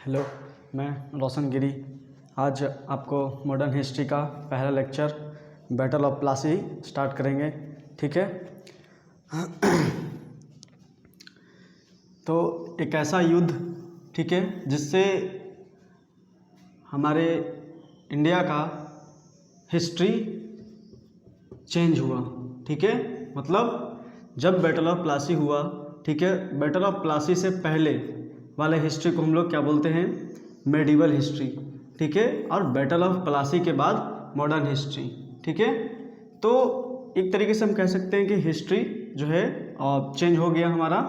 Hello, मैं रोशन गिरी आज आपको मॉडर्न हिस्ट्री का पहला lecture battle of Plassey start करेंगे। ठीक है। तो एक ऐसा युद्ध, ठीक है, जिससे हमारे इंडिया का हिस्ट्री चेंज हुआ। ठीक है, मतलब जब बैटल ऑफ प्लासी हुआ, ठीक है, बैटल ऑफ प्लासी से पहले वाले हिस्ट्री को हम लोग क्या बोलते हैं? Medieval history. ठीक है, और बैटल ऑफ प्लासी के बाद मॉडर्न हिस्ट्री। ठीक है, तो एक तरीके से हम कह सकते हैं कि हिस्ट्री जो है चेंज हो गया हमारा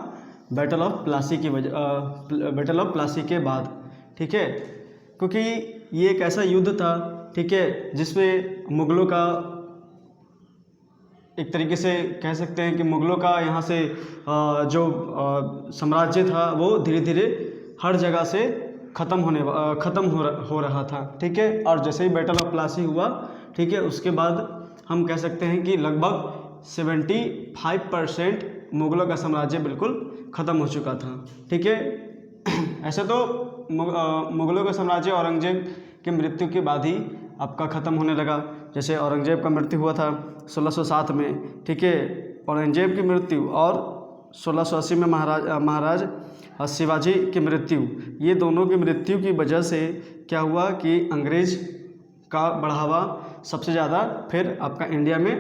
बैटल ऑफ प्लासी की वजह, बैटल ऑफ प्लासी के बाद। ठीक है, क्योंकि ये एक ऐसा युद्ध था, ठीक है, जिसमें मुग़लों का, एक तरीके से कह सकते हैं कि मुग़लों का यहाँ से जो साम्राज्य था वो धीरे धीरे हर जगह से ख़त्म हो रहा था। ठीक है, और जैसे ही बैटल ऑफ प्लासी हुआ, ठीक है, उसके बाद हम कह सकते हैं कि लगभग 75% मुग़लों का साम्राज्य बिल्कुल ख़त्म हो चुका था। ठीक है, ऐसे तो मुग़लों का साम्राज्य औरंगज़ेब की मृत्यु के बाद ही आपका ख़त्म होने लगा। जैसे औरंगज़ेब का मृत्यु हुआ था 1607 में। ठीक है, औरंगज़ेब की मृत्यु और 1680 में महाराज शिवाजी की मृत्यु, ये दोनों की मृत्यु की वजह से क्या हुआ कि अंग्रेज़ का बढ़ावा सबसे ज़्यादा फिर आपका इंडिया में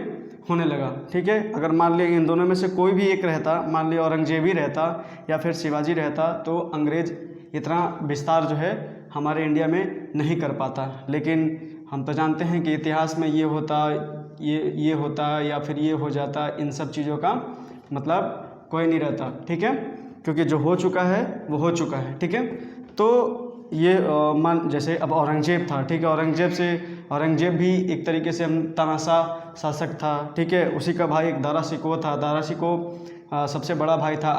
होने लगा। ठीक है, अगर मान लिया इन दोनों में से कोई भी एक रहता, मान लिया औरंगज़ेब ही रहता या फिर शिवाजी रहता, तो अंग्रेज़ इतना विस्तार जो है हमारे इंडिया में नहीं कर पाता। लेकिन हम तो जानते हैं कि इतिहास में ये होता या फिर ये हो जाता, इन सब चीज़ों का मतलब कोई नहीं रहता। ठीक है, क्योंकि जो हो चुका है वो हो चुका है। ठीक है, तो ये जैसे अब औरंगज़ेब था, ठीक है, औरंगज़ेब भी एक तरीके से हम तानाशाह शासक था। ठीक है, उसी का भाई एक दारा शिकोह था। दारा शिकोह सबसे बड़ा भाई था।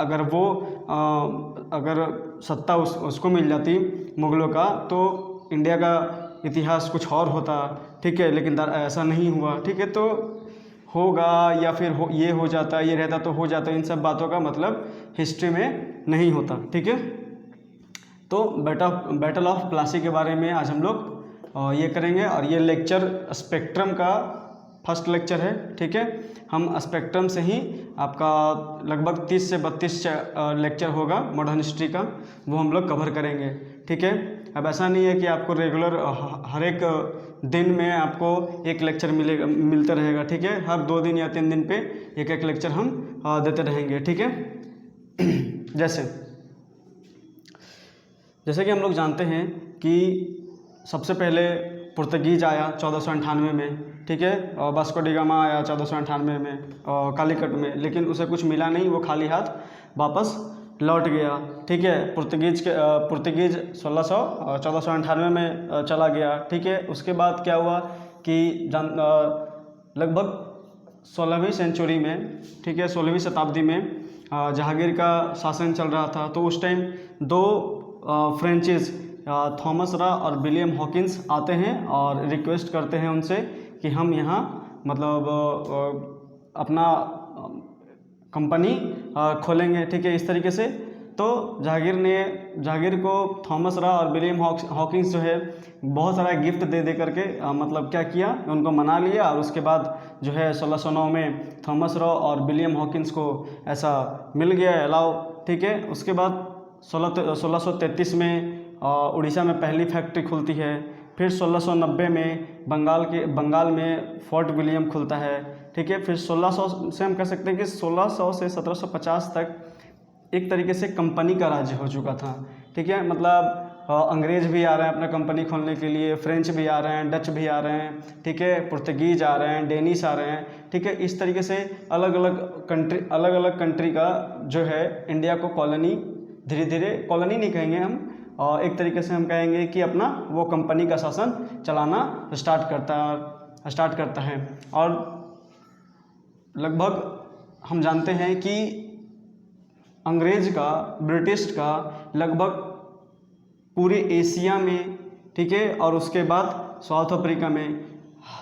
अगर सत्ता उसको मिल जाती मुग़लों का, तो इंडिया का इतिहास कुछ और होता। ठीक है, लेकिन ऐसा नहीं हुआ। ठीक है, तो होगा या फिर ये हो जाता, ये रहता तो हो जाता, इन सब बातों का मतलब हिस्ट्री में नहीं होता। ठीक है, तो बैटल ऑफ प्लासी के बारे में आज हम लोग ये करेंगे, और ये लेक्चर स्पेक्ट्रम का फर्स्ट लेक्चर है। ठीक है, हम स्पेक्ट्रम से ही आपका लगभग 30 से 32 लेक्चर होगा मॉडर्न हिस्ट्री का, वो हम लोग कवर करेंगे। ठीक है, अब ऐसा नहीं है कि आपको रेगुलर हर एक दिन में आपको एक लेक्चर मिलता रहेगा। ठीक है, हर 2 दिन या 3 दिन पे एक एक लेक्चर हम देते रहेंगे। ठीक है, जैसे कि हम लोग जानते हैं कि सबसे पहले पुर्तगीज आया 1498 में। ठीक है, और वास्को डी गामा आया 1498 में कालीकट में, लेकिन उसे कुछ मिला नहीं, वो खाली हाथ वापस लौट गया। ठीक है, पुर्तगीज 1498 में चला गया। ठीक है, उसके बाद क्या हुआ कि लगभग 16वीं सेंचुरी में, ठीक है, 16वीं शताब्दी में जहांगीर का शासन चल रहा था। तो उस टाइम 2 फ्रेंचेस थॉमस रा और विलियम हॉकिंस आते हैं और रिक्वेस्ट करते हैं उनसे कि हम यहाँ मतलब अपना कंपनी खोलेंगे। ठीक है, इस तरीके से तो जहांगीर को थॉमस रा और विलियम हॉकिंस जो है बहुत सारा गिफ्ट दे करके मतलब क्या किया, उनको मना लिया। और उसके बाद जो है 1609 में थॉमस रा और विलियम हॉकिंस को ऐसा मिल गया अलाउ। ठीक है, उसके बाद 1633 में उड़ीसा में पहली फैक्ट्री खुलती है। फिर 1690 में बंगाल में फोर्ट विलियम खुलता है। ठीक है, फिर 1600 से हम कह सकते हैं कि 1600 से 1750 तक एक तरीके से कंपनी का राज्य हो चुका था। ठीक है, मतलब अंग्रेज़ भी आ रहे हैं अपना कंपनी खोलने के लिए, फ्रेंच भी आ रहे हैं, डच भी आ रहे हैं। ठीक है, पुर्तगीज आ रहे हैं, डेनिश आ रहे हैं। ठीक है, इस तरीके से अलग अलग कंट्री का जो है इंडिया को कॉलोनी, धीरे धीरे कॉलोनी नहीं कहेंगे हम, और एक तरीके से हम कहेंगे कि अपना वो कंपनी का शासन चलाना स्टार्ट करता है। और लगभग हम जानते हैं कि अंग्रेज़ का, ब्रिटिश का लगभग पूरे एशिया में, ठीक है, और उसके बाद साउथ अफ्रीका में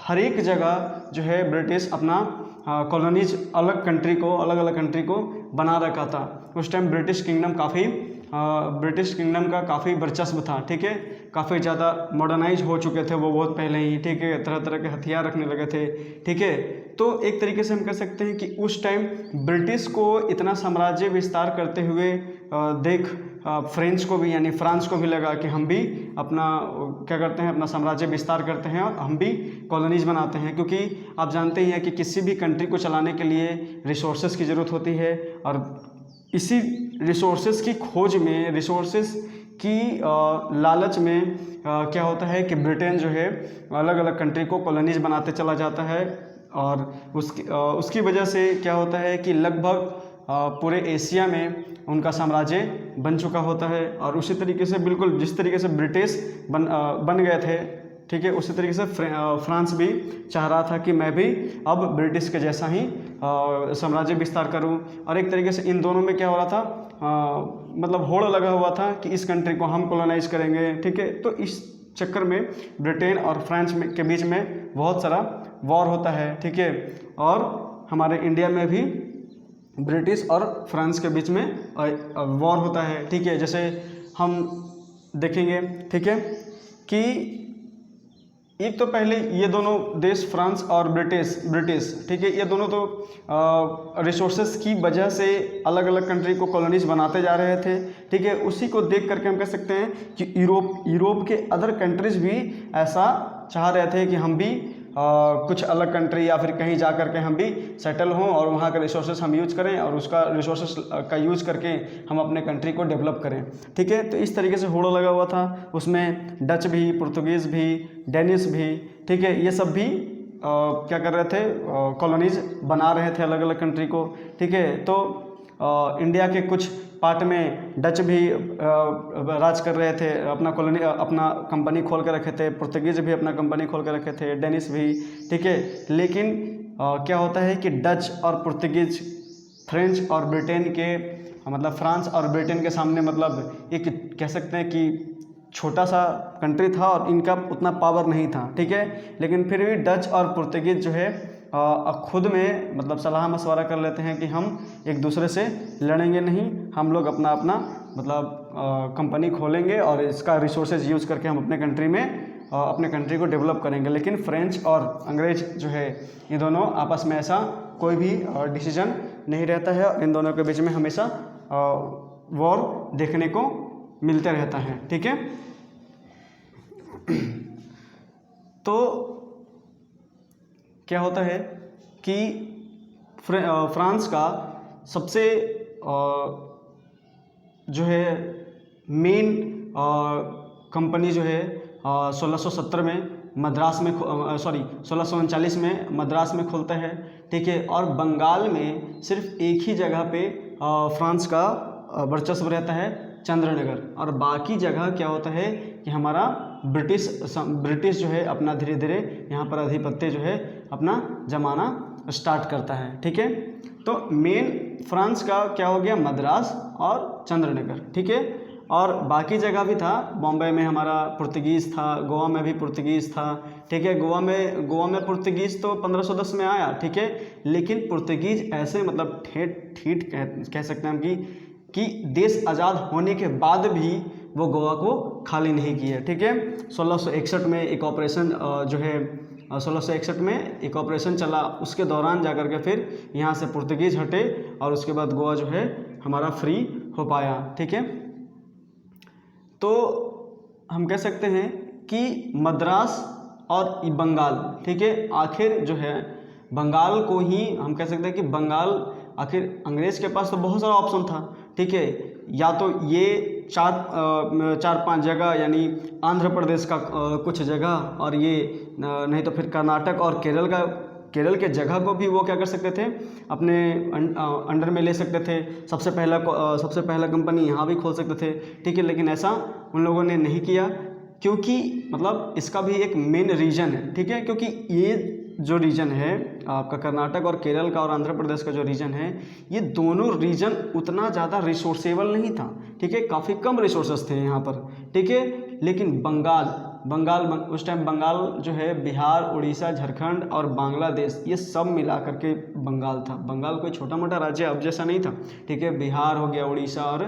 हर एक जगह जो है ब्रिटिश अपना कॉलोनीज अलग अलग कंट्री को बना रखा था। उस टाइम ब्रिटिश किंगडम का काफ़ी वर्चस्व था, ठीक है, काफ़ी ज़्यादा मॉडर्नाइज हो चुके थे वो बहुत पहले ही, ठीक है, तरह तरह के हथियार रखने लगे थे, ठीक है। तो एक तरीके से हम कह सकते हैं कि उस टाइम ब्रिटिश को इतना साम्राज्य विस्तार करते हुए देख फ्रेंच को भी यानी फ्रांस को भी लगा कि हम भी अपना क्या करते हैं, अपना साम्राज्य विस्तार करते हैं और हम भी कॉलोनीज बनाते हैं, क्योंकि आप जानते ही हैं कि किसी भी कंट्री को चलाने के लिए रिसोर्सेज की ज़रूरत होती है और इसी रिसोर्सेज की खोज में, रिसोर्सेज की लालच में क्या होता है कि ब्रिटेन जो है अलग अलग कंट्री को कॉलोनीज बनाते चला जाता है और उसकी वजह से क्या होता है कि लगभग पूरे एशिया में उनका साम्राज्य बन चुका होता है। और उसी तरीके से बिल्कुल जिस तरीके से ब्रिटिश बन गए थे, ठीक है, उसी तरीके से फ्रांस भी चाह रहा था कि मैं भी अब ब्रिटिश के जैसा ही साम्राज्य विस्तार करूं। और एक तरीके से इन दोनों में क्या हो रहा था, मतलब होड़ लगा हुआ था कि इस कंट्री को हम कॉलोनाइज करेंगे, ठीक है। तो इस चक्कर में ब्रिटेन और फ्रांस के बीच में बहुत सारा वॉर होता है, ठीक है। और हमारे इंडिया में भी ब्रिटिश और फ्रांस के बीच में वॉर होता है, ठीक है। जैसे हम देखेंगे, ठीक है, कि एक तो पहले ये दोनों देश फ्रांस और ब्रिटिश, ठीक है, ये दोनों तो रिसोर्सेज की वजह से अलग अलग कंट्री को कॉलोनीज बनाते जा रहे थे, ठीक है। उसी को देख करके हम कह सकते हैं कि यूरोप के अदर कंट्रीज भी ऐसा चाह रहे थे कि हम भी कुछ अलग कंट्री या फिर कहीं जा करके हम भी सेटल हों और वहाँ का रिसोर्सेज हम यूज करें और उसका रिसोर्सेज का यूज करके हम अपने कंट्री को डेवलप करें, ठीक है। तो इस तरीके से होड़ लगा हुआ था, उसमें डच भी, पुर्तगीज़ भी, डेनिश भी, ठीक है, ये सब भी क्या कर रहे थे, कॉलोनीज बना रहे थे अलग अलग कंट्री को, ठीक है। तो इंडिया के कुछ पार्ट में डच भी राज कर रहे थे, अपना कंपनी खोल के रखे थे, पुर्तगीज भी अपना कंपनी खोल के रखे थे, डेनिश भी, ठीक है। लेकिन क्या होता है कि डच और पुर्तगीज फ्रेंच और ब्रिटेन के मतलब फ्रांस और ब्रिटेन के सामने मतलब एक कह सकते हैं कि छोटा सा कंट्री था और इनका उतना पावर नहीं था, ठीक है। लेकिन फिर भी डच और पुर्तगीज जो है खुद में मतलब सलाह मशवरा कर लेते हैं कि हम एक दूसरे से लड़ेंगे नहीं, हम लोग अपना अपना मतलब कंपनी खोलेंगे और इसका रिसोर्सेज यूज़ करके हम अपने कंट्री में अपने कंट्री को डेवलप करेंगे। लेकिन फ्रेंच और अंग्रेज जो है ये दोनों आपस में ऐसा कोई भी डिसीजन नहीं रहता है और इन दोनों के बीच में हमेशा वॉर देखने को मिलते रहता है, ठीक है। तो क्या होता है कि फ्रांस का सबसे जो है मेन कंपनी जो है 1670 में मद्रास में 1639 में मद्रास में खुलता है, ठीक है। और बंगाल में सिर्फ एक ही जगह पे फ्रांस का वर्चस्व रहता है, चंद्रनगर, और बाकी जगह क्या होता है कि हमारा ब्रिटिश जो है अपना धीरे धीरे यहाँ पर आधिपत्य जो है अपना जमाना स्टार्ट करता है, ठीक है। तो मेन फ्रांस का क्या हो गया, मद्रास और चंद्रनगर, ठीक है। और बाकी जगह भी था, बॉम्बे में हमारा पुर्तगीज़ था, गोवा में भी पुर्तगीज़ था, ठीक है। गोवा में पुर्तगीज़ तो 1510 में आया, ठीक है। लेकिन पुर्तगीज़ ऐसे मतलब ठीठ कह सकते हैं हम कि देश आज़ाद होने के बाद भी वो गोवा को खाली नहीं किया, ठीक है। 1661 में एक ऑपरेशन जो है 1661 में एक ऑपरेशन चला, उसके दौरान जाकर के फिर यहाँ से पुर्तगीज हटे और उसके बाद गोवा जो है हमारा फ्री हो पाया, ठीक है। तो हम कह सकते हैं कि मद्रास और बंगाल, ठीक है, आखिर जो है बंगाल को ही हम कह सकते हैं कि बंगाल आखिर अंग्रेज़ के पास तो बहुत सारा ऑप्शन था, ठीक है। या तो ये चार पांच जगह यानी आंध्र प्रदेश का कुछ जगह और ये नहीं तो फिर कर्नाटक और केरल के जगह को भी वो क्या कर सकते थे, अपने अंडर में ले सकते थे। सबसे पहला कंपनी यहाँ भी खोल सकते थे, ठीक है। लेकिन ऐसा उन लोगों ने नहीं किया, क्योंकि मतलब इसका भी एक मेन रीज़न है, ठीक है। क्योंकि ये जो रीजन है आपका कर्नाटक और केरल का और आंध्र प्रदेश का जो रीजन है, ये दोनों रीजन उतना ज़्यादा रिसोर्सेबल नहीं था, ठीक है। काफ़ी कम रिसोर्सेस थे यहाँ पर, ठीक है। लेकिन बंगाल उस टाइम बंगाल जो है बिहार, उड़ीसा, झारखंड और बांग्लादेश ये सब मिला करके बंगाल था। बंगाल कोई छोटा मोटा राज्य अब जैसा नहीं था, ठीक है। बिहार हो गया, उड़ीसा और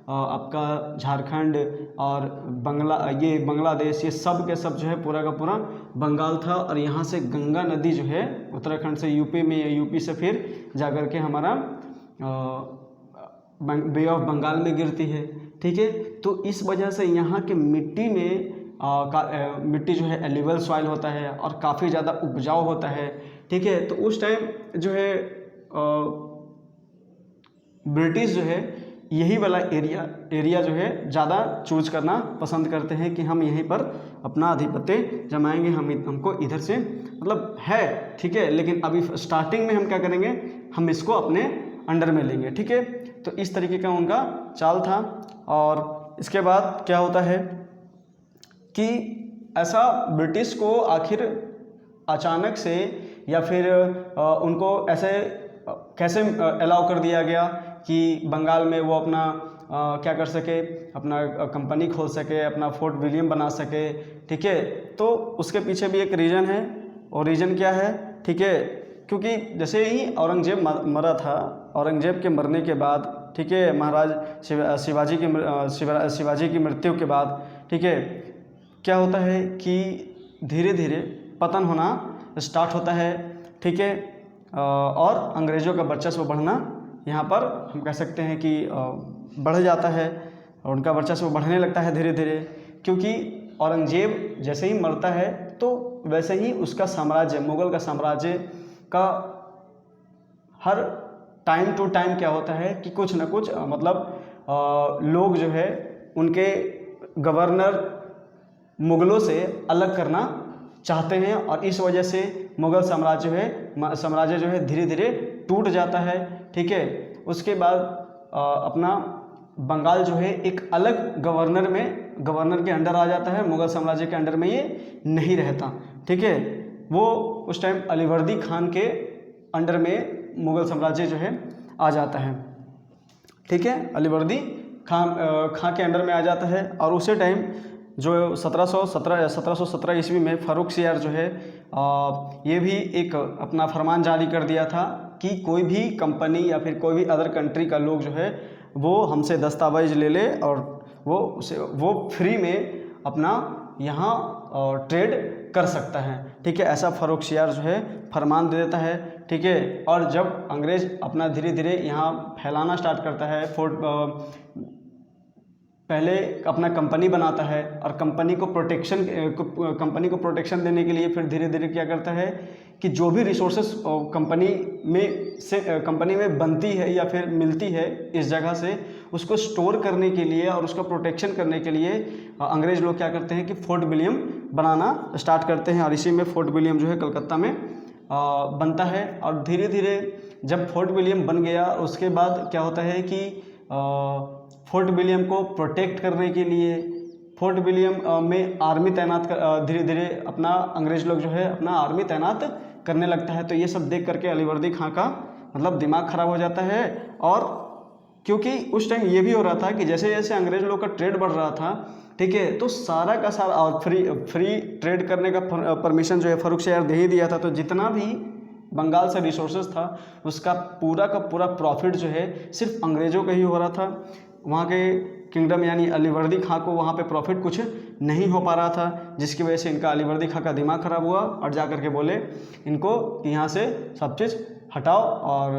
आपका झारखंड और बांग्लादेश, ये सब के सब जो है पूरा का पूरा बंगाल था। और यहाँ से गंगा नदी जो है उत्तराखंड से यूपी में, या यूपी से फिर जाकर के हमारा बे ऑफ बंगाल में गिरती है, ठीक है। तो इस वजह से यहाँ के मिट्टी में मिट्टी जो है एलिवल सॉइल होता है और काफ़ी ज़्यादा उपजाऊ होता है, ठीक है। तो उस टाइम जो है ब्रिटिश जो है यही वाला एरिया जो है ज़्यादा चूज करना पसंद करते हैं कि हम यहीं पर अपना आधिपत्य जमाएंगे, हमको इधर से मतलब है, ठीक है। लेकिन अभी स्टार्टिंग में हम क्या करेंगे, हम इसको अपने अंडर में लेंगे, ठीक है। तो इस तरीके का उनका चाल था। और इसके बाद क्या होता है कि ऐसा ब्रिटिश को आखिर अचानक से या फिर उनको ऐसे कैसे अलाउ कर दिया गया कि बंगाल में वो अपना क्या कर सके, अपना कंपनी खोल सके, अपना फोर्ट विलियम बना सके, ठीक है। तो उसके पीछे भी एक रीज़न है, और रीज़न क्या है, ठीक है। क्योंकि जैसे ही औरंगजेब मरा था, औरंगजेब के मरने के बाद, ठीक है, महाराज शिवाजी की मृत्यु के बाद, ठीक है, क्या होता है कि धीरे धीरे पतन होना स्टार्ट होता है, ठीक है। और अंग्रेज़ों का वर्चस्व बढ़ना यहाँ पर हम कह सकते हैं कि बढ़ जाता है, और उनका वर्चस्व बढ़ने लगता है धीरे धीरे। क्योंकि औरंगजेब जैसे ही मरता है तो वैसे ही उसका साम्राज्य, मुग़ल का साम्राज्य का हर टाइम टू टाइम क्या होता है कि कुछ ना कुछ मतलब लोग जो है उनके गवर्नर मुग़लों से अलग करना चाहते हैं, और इस वजह से मुग़ल साम्राज्य जो है धीरे धीरे टूट जाता है, ठीक है। उसके बाद अपना बंगाल जो है एक अलग गवर्नर के अंडर आ जाता है, मुग़ल साम्राज्य के अंडर में ये नहीं रहता, ठीक है। वो उस टाइम अलीवर्दी खान के अंडर में मुग़ल साम्राज्य जो है आ जाता है, ठीक है। अलीवर्दी खान के अंडर में आ जाता है। और उसी टाइम जो 1717 ईस्वी में फ़र्रुखसियार जो है ये भी एक अपना फरमान जारी कर दिया था कि कोई भी कंपनी या फिर कोई भी अदर कंट्री का लोग जो है वो हमसे दस्तावेज ले ले और वो फ्री में अपना यहाँ ट्रेड कर सकता है, ठीक है। ऐसा फ़र्रुखसियार जो है फरमान दे देता है, ठीक है। और जब अंग्रेज़ अपना धीरे धीरे यहाँ फैलाना स्टार्ट करता है, पहले अपना कंपनी बनाता है, और कंपनी को प्रोटेक्शन देने के लिए फिर धीरे धीरे क्या करता है कि जो भी रिसोर्सेस कंपनी में बनती है या फिर मिलती है इस जगह से, उसको स्टोर करने के लिए और उसका प्रोटेक्शन करने के लिए अंग्रेज़ लोग क्या करते हैं कि फोर्ट विलियम बनाना स्टार्ट करते हैं। और इसी में फोर्ट विलियम जो है कलकत्ता में बनता है। और धीरे धीरे जब फोर्ट विलियम बन गया, उसके बाद क्या होता है कि फोर्ट विलियम को प्रोटेक्ट करने के लिए फोर्ट विलियम में आर्मी तैनात धीरे धीरे अपना अंग्रेज़ लोग जो है अपना आर्मी तैनात करने लगता है। तो ये सब देख करके अलीवर्दी खां का मतलब दिमाग ख़राब हो जाता है। और क्योंकि उस टाइम ये भी हो रहा था कि जैसे जैसे अंग्रेज़ लोग का ट्रेड बढ़ रहा था, ठीक है, तो सारा का सारा और फ्री ट्रेड करने का परमिशन जो है फ़र्रुखसियार दे ही दिया था। तो जितना भी बंगाल से रिसोर्सेज था उसका पूरा का पूरा प्रॉफिट जो है सिर्फ अंग्रेज़ों का ही हो रहा था। वहाँ के किंगडम यानी अलीवर्दी खां को वहाँ पे प्रॉफिट कुछ नहीं हो पा रहा था, जिसकी वजह से इनका अलीवर्दी खां का दिमाग ख़राब हुआ और जा कर के बोले इनको यहाँ से सब चीज़ हटाओ और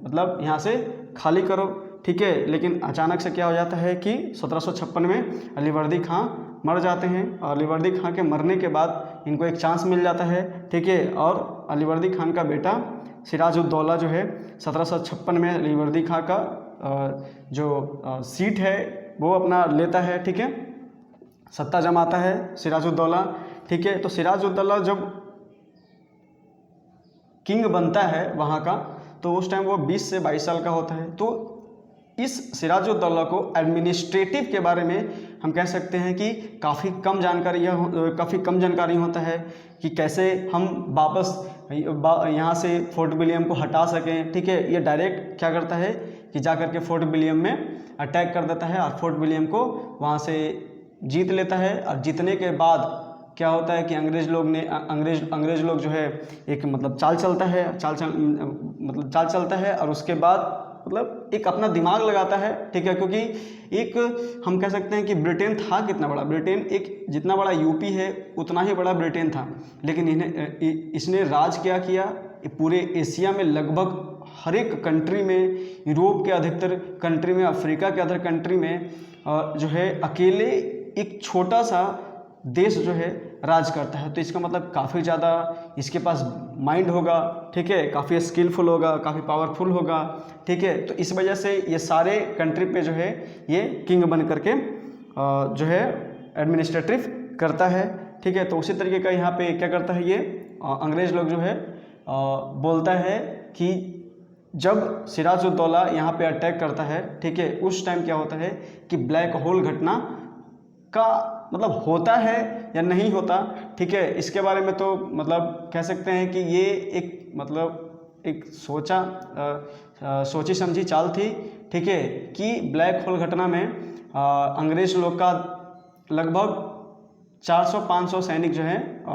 मतलब यहाँ से खाली करो, ठीक है। लेकिन अचानक से क्या हो जाता है कि 1756 में अलीवर्दी खां मर जाते हैं। और अलीवर्दी खां के मरने के बाद इनको एक चांस मिल जाता है, ठीक है। और अलीवर्दी खान का बेटा सिराजुद्दौला जो है 1756 में अलीवर्दी खां का जो सीट है वो अपना लेता है, ठीक है, सत्ता जमाता है सिराजुद्दौला, ठीक है। तो सिराजुद्दौला जब किंग बनता है वहाँ का, तो उस टाइम वो 20 से 22 साल का होता है। तो इस सिराजुद्दौला को एडमिनिस्ट्रेटिव के बारे में हम कह सकते हैं कि काफ़ी कम जानकारी होता है कि कैसे हम वापस यहाँ से फोर्ट विलियम को हटा सकें, ठीक है। ये डायरेक्ट क्या करता है कि जा करके फोर्ट विलियम में अटैक कर देता है और फोर्ट विलियम को वहाँ से जीत लेता है। और जीतने के बाद क्या होता है कि अंग्रेज़ लोग जो है एक मतलब चाल चलता है और उसके बाद मतलब एक अपना दिमाग लगाता है, ठीक है। क्योंकि एक हम कह सकते हैं कि ब्रिटेन था कितना बड़ा, ब्रिटेन एक जितना बड़ा यूपी है उतना ही बड़ा ब्रिटेन था, लेकिन इसने राज क्या किया पूरे एशिया में, लगभग हर एक कंट्री में, यूरोप के अधिकतर कंट्री में, अफ्रीका के अदर कंट्री में जो है अकेले एक छोटा सा देश जो है राज करता है। तो इसका मतलब काफ़ी ज़्यादा इसके पास माइंड होगा, ठीक है, काफ़ी स्किलफुल होगा, काफ़ी पावरफुल होगा, ठीक है। तो इस वजह से ये सारे कंट्री पे जो है ये किंग बन करके जो है एडमिनिस्ट्रेटिव करता है, ठीक है। तो उसी तरीके का यहाँ पे क्या करता है ये अंग्रेज़ लोग जो है बोलता है कि जब सिराजुद्दौला यहाँ पे अटैक करता है, ठीक है, उस टाइम क्या होता है कि ब्लैक होल घटना का मतलब होता है या नहीं होता, ठीक है। इसके बारे में तो मतलब कह सकते हैं कि ये एक मतलब एक सोची समझी चाल थी, ठीक है, कि ब्लैक होल घटना में अंग्रेज लोग का लगभग 400-500 सैनिक जो हैं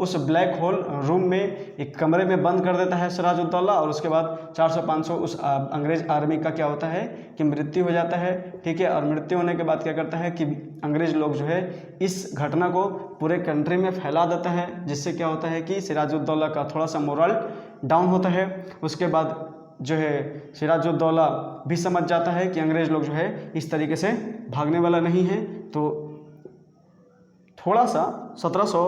उस ब्लैक होल रूम में एक कमरे में बंद कर देता है सिराजुद्दौला, और उसके बाद 400-500 उस अंग्रेज़ आर्मी का क्या होता है कि मृत्यु हो जाता है, ठीक है। और मृत्यु होने के बाद क्या करता है कि अंग्रेज़ लोग जो है इस घटना को पूरे कंट्री में फैला देता है, जिससे क्या होता है कि सिराजुद्दौला का थोड़ा सा मोरल डाउन होता है। उसके बाद जो है सिराजुद्दौला भी समझ जाता है कि अंग्रेज़ लोग जो है इस तरीके से भागने वाला नहीं है। तो थोड़ा सा 1700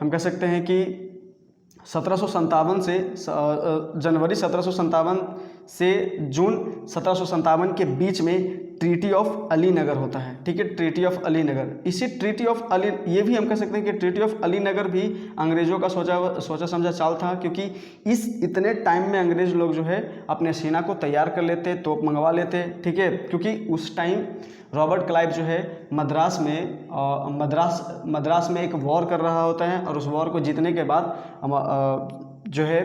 हम कह सकते हैं कि 1757 से जनवरी 1757 से जून 1757 के बीच में ट्रीटी ऑफ अलीनगर होता है, ठीक है, ट्रीटी ऑफ अलीनगर। इसी ट्रीटी ऑफ अली, ये भी हम कह सकते हैं कि ट्रीटी ऑफ अलीनगर भी अंग्रेज़ों का सोचा समझा चाल था, क्योंकि इस इतने टाइम में अंग्रेज़ लोग जो है अपने सेना को तैयार कर लेते, तोप मंगवा लेते, ठीक है। क्योंकि उस टाइम रॉबर्ट क्लाइव जो है मद्रास में एक वॉर कर रहा होता है, और उस वॉर को जीतने के बाद जो है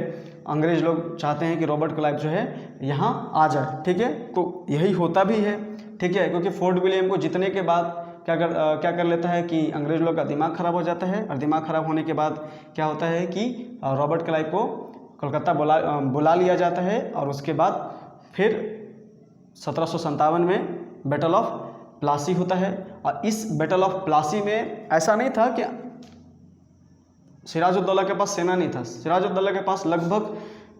अंग्रेज़ लोग चाहते हैं कि रॉबर्ट क्लाइव जो है यहाँ आ जाए, ठीक है। तो यही होता भी है, ठीक है, क्योंकि फोर्ट विलियम को जीतने के बाद क्या कर लेता है कि अंग्रेज़ लोग का दिमाग ख़राब हो जाता है, और दिमाग ख़राब होने के बाद क्या होता है कि रॉबर्ट क्लाइव को कलकत्ता बुला लिया जाता है, और उसके बाद फिर 1757 में बैटल ऑफ प्लासी होता है। और इस बैटल ऑफ प्लासी में ऐसा नहीं था कि सिराजुद्दौला के पास सेना नहीं था, सिराजुद्दौला के पास लगभग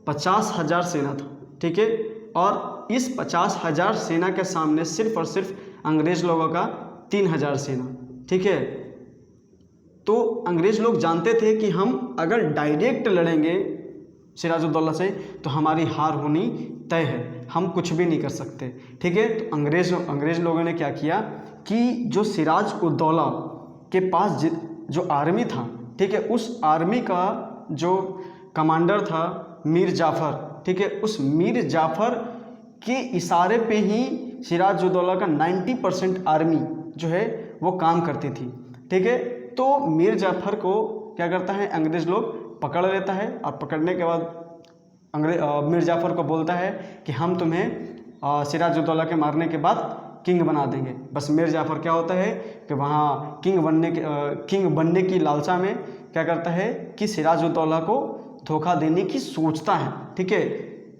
50,000 सेना था, ठीक है। और इस 50,000 सेना के सामने सिर्फ और सिर्फ अंग्रेज़ लोगों का 3,000 सेना, ठीक है। तो अंग्रेज़ लोग जानते थे कि हम अगर डायरेक्ट लड़ेंगे सिराजुद्दौला से तो हमारी हार होनी तय है, हम कुछ भी नहीं कर सकते, ठीक है। तो अंग्रेज़ लोगों ने क्या किया कि जो सिराजुद्दौला के पास जो आर्मी था, ठीक है, उस आर्मी का जो कमांडर था मीर जाफ़र, ठीक है, उस मीर जाफ़र के इशारे पे ही सिराजुद्दौला का 90% आर्मी जो है वो काम करती थी, ठीक है। तो मीर जाफ़र को क्या करता है अंग्रेज़ लोग पकड़ लेता है, और पकड़ने के बाद मीर जाफ़र को बोलता है कि हम तुम्हें सिराजुद्दौला के मारने के बाद किंग बना देंगे। बस मीर जाफ़र क्या होता है कि वहाँ किंग बनने की लालसा में क्या करता है कि सिराजुद्दौला को धोखा देने की सोचता है, ठीक है।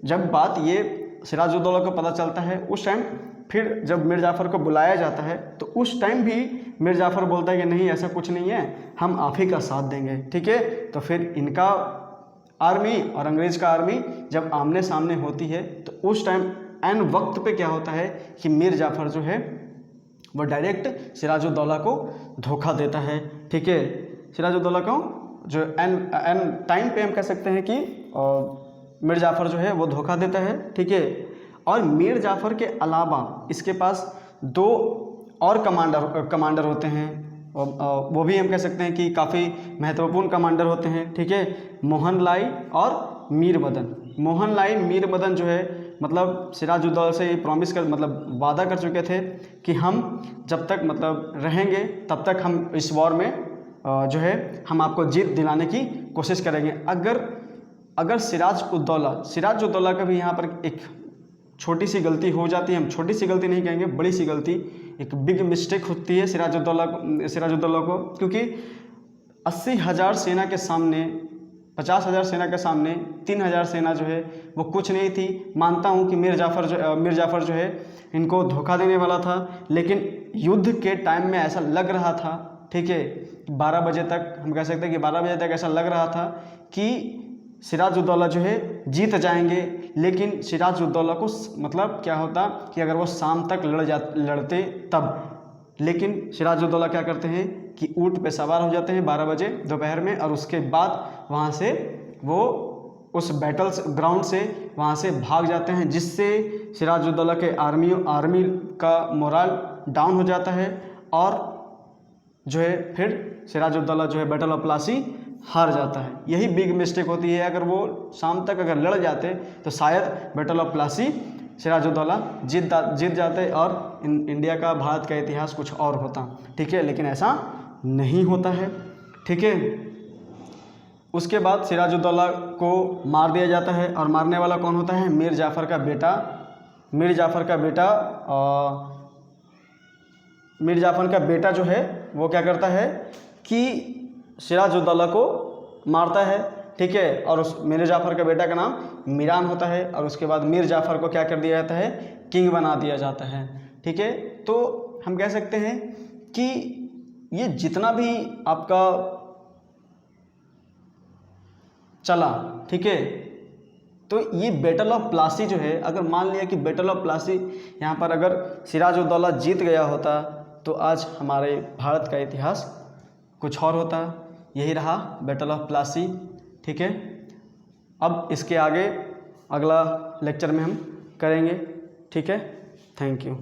जब बात ये सिराजुद्दौला को पता चलता है उस टाइम, फिर जब मीर जाफ़र को बुलाया जाता है तो उस टाइम भी मीर जाफ़र बोलता है कि नहीं, ऐसा कुछ नहीं है, हम आप ही का साथ देंगे, ठीक है। तो फिर इनका आर्मी और अंग्रेज़ का आर्मी जब आमने सामने होती है तो उस टाइम एन वक्त पे क्या होता है कि मीर जाफ़र जो है वो डायरेक्ट सिराजुद्दौला को धोखा देता है, ठीक है। सिराजुद्दौला को जो एन टाइम पे हम कह सकते हैं कि मीर जाफ़र जो है वो धोखा देता है, ठीक है। और मीर जाफ़र के अलावा इसके पास 2 और कमांडर होते हैं, वो भी हम कह सकते हैं कि काफ़ी महत्वपूर्ण कमांडर होते हैं, ठीक है। मोहन लाई और मीर मदन। मोहन लाई मीर मदन जो है मतलब सिराजुद्दौला से प्रॉमिस कर मतलब वादा कर चुके थे कि हम जब तक मतलब रहेंगे तब तक हम इस वॉर में जो है हम आपको जीत दिलाने की कोशिश करेंगे। अगर सिराजुद्दौला का भी यहाँ पर एक छोटी सी गलती हो जाती है, हम छोटी सी गलती नहीं कहेंगे, बड़ी सी गलती, एक बिग मिस्टेक होती है सिराजुद्दौला को, क्योंकि 80,000 सेना के सामने, 50,000 सेना के सामने 3,000 सेना जो है वो कुछ नहीं थी। मानता हूँ कि मीर जाफ़र जो है इनको धोखा देने वाला था, लेकिन युद्ध के टाइम में ऐसा लग रहा था, ठीक है, 12 बजे तक हम कह सकते हैं कि 12 बजे तक ऐसा लग रहा था कि सिराजुद्दौला जो है जीत जाएंगे। लेकिन सिराजुद्दौला को मतलब क्या होता कि अगर वो शाम तक लड़ते तब, लेकिन सिराजुद्दौला क्या करते हैं कि ऊँट पे सवार हो जाते हैं 12 बजे दोपहर में, और उसके बाद वहाँ से वो उस बैटल ग्राउंड से वहाँ से भाग जाते हैं, जिससे सिराजुद्दौला के आर्मी का मोरल डाउन हो जाता है और जो है फिर सिराजुद्दौला जो है बैटल ऑफ प्लासी हार जाता है। यही बिग मिस्टेक होती है, अगर वो शाम तक अगर लड़ जाते तो शायद बैटल ऑफ प्लासी सिराजुद्दौला जीत जाते और इंडिया का, भारत का इतिहास कुछ और होता, ठीक है, लेकिन ऐसा नहीं होता है, ठीक है। उसके बाद सिराजुद्दौला को मार दिया जाता है, और मारने वाला कौन होता है? मीर जाफ़र का बेटा मीर जाफ़र का बेटा जो है वो क्या करता है कि सिराजुद्दौला को मारता है, ठीक है, और उस मीर जाफ़र का बेटा का नाम मीरान होता है, और उसके बाद मीर जाफ़र को क्या कर दिया जाता है? किंग बना दिया जाता है, ठीक है। तो हम कह सकते हैं कि ये जितना भी आपका चला, ठीक है, तो ये बैटल ऑफ प्लासी जो है, अगर मान लिया कि बैटल ऑफ प्लासी यहाँ पर अगर सिराजुद्दौला जीत गया होता तो आज हमारे भारत का इतिहास कुछ और होता। यही रहा बैटल ऑफ प्लासी, ठीक है। अब इसके आगे अगला लेक्चर में हम करेंगे, ठीक है। Thank you.